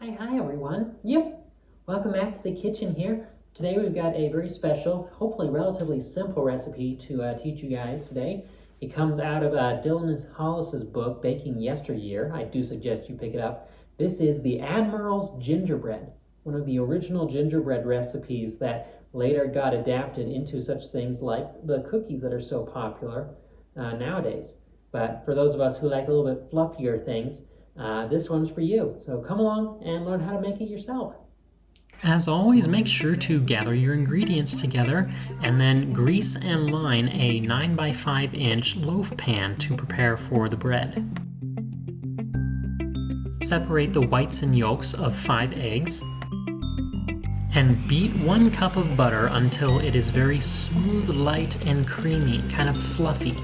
Hi everyone. Yep, welcome back to the kitchen here. Today we've got a very special, hopefully relatively simple recipe to teach you guys today. It comes out of Dylan Hollis's book, Baking Yesteryear. I do suggest you pick it up. This is the Admiral's Gingerbread, one of the original gingerbread recipes that later got adapted into such things like the cookies that are so popular nowadays. But for those of us who like a little bit fluffier things, this one's for you. So come along and learn how to make it yourself. As always, make sure to gather your ingredients together and then grease and line a 9 by 5 inch loaf pan to prepare for the bread. Separate the whites and yolks of 5 eggs and beat 1 cup of butter until it is very smooth, light, and creamy, kind of fluffy.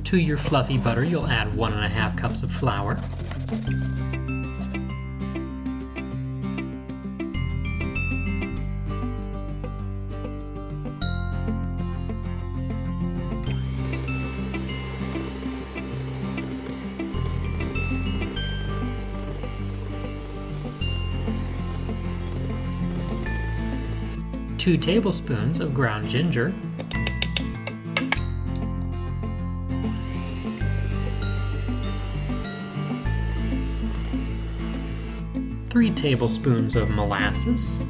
To your fluffy butter, you'll add 1½ cups of flour. Two tablespoons of ground ginger. 3 tablespoons of molasses,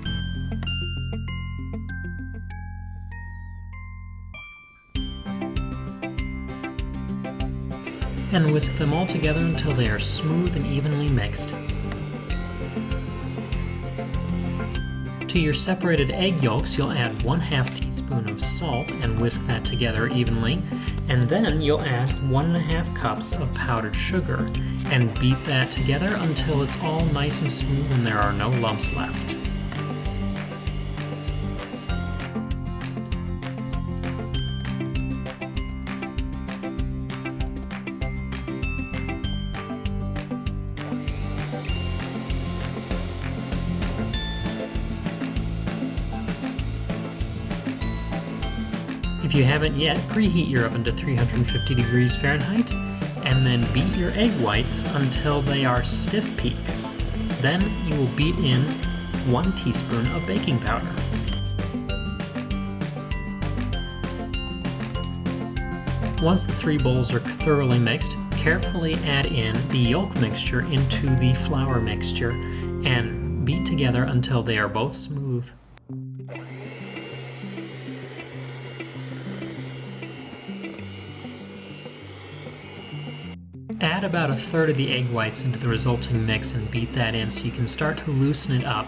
and whisk them all together until they are smooth and evenly mixed. To your separated egg yolks, you'll add 1/2 teaspoon of salt and whisk that together evenly, and then you'll add 1½ cups of powdered sugar and beat that together until it's all nice and smooth and there are no lumps left. If you haven't yet, preheat your oven to 350 degrees Fahrenheit and then beat your egg whites until they are stiff peaks. Then you will beat in 1 teaspoon of baking powder. Once the 3 bowls are thoroughly mixed, carefully add in the yolk mixture into the flour mixture and beat together until they are both smooth. Add about 1/3 of the egg whites into the resulting mix and beat that in so you can start to loosen it up,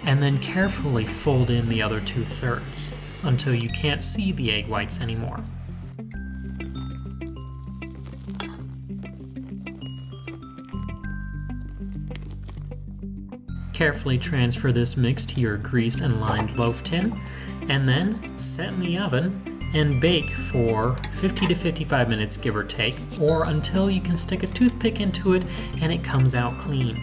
and then carefully fold in the other 2/3 until you can't see the egg whites anymore. Carefully transfer this mix to your greased and lined loaf tin, and then set in the oven and bake for 50 to 55 minutes, give or take, or until you can stick a toothpick into it and it comes out clean.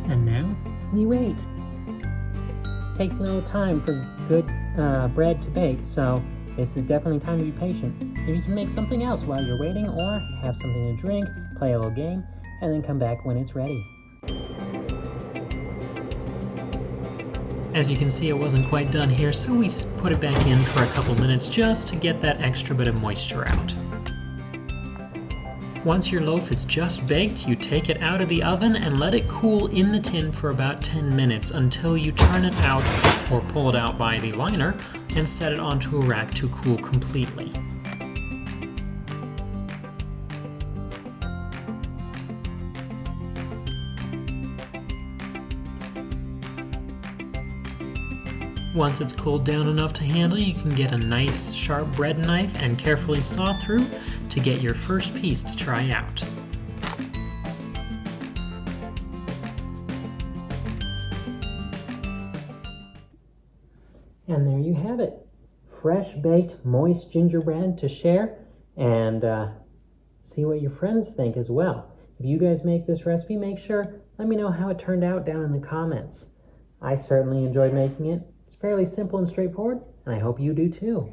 And now we wait. Takes a little time for good bread to bake, so this is definitely time to be patient. Maybe you can make something else while you're waiting, or have something to drink, play a little game, and then come back when it's ready. As you can see, it wasn't quite done here, so we put it back in for a couple minutes just to get that extra bit of moisture out. Once your loaf is just baked, you take it out of the oven and let it cool in the tin for about 10 minutes until you turn it out or pull it out by the liner and set it onto a rack to cool completely. Once it's cooled down enough to handle, you can get a nice sharp bread knife and carefully saw through to get your first piece to try out. And there you have it. Fresh baked moist gingerbread to share and see what your friends think as well. If you guys make this recipe, make sure, let me know how it turned out down in the comments. I certainly enjoyed making it. It's fairly simple and straightforward, and I hope you do too.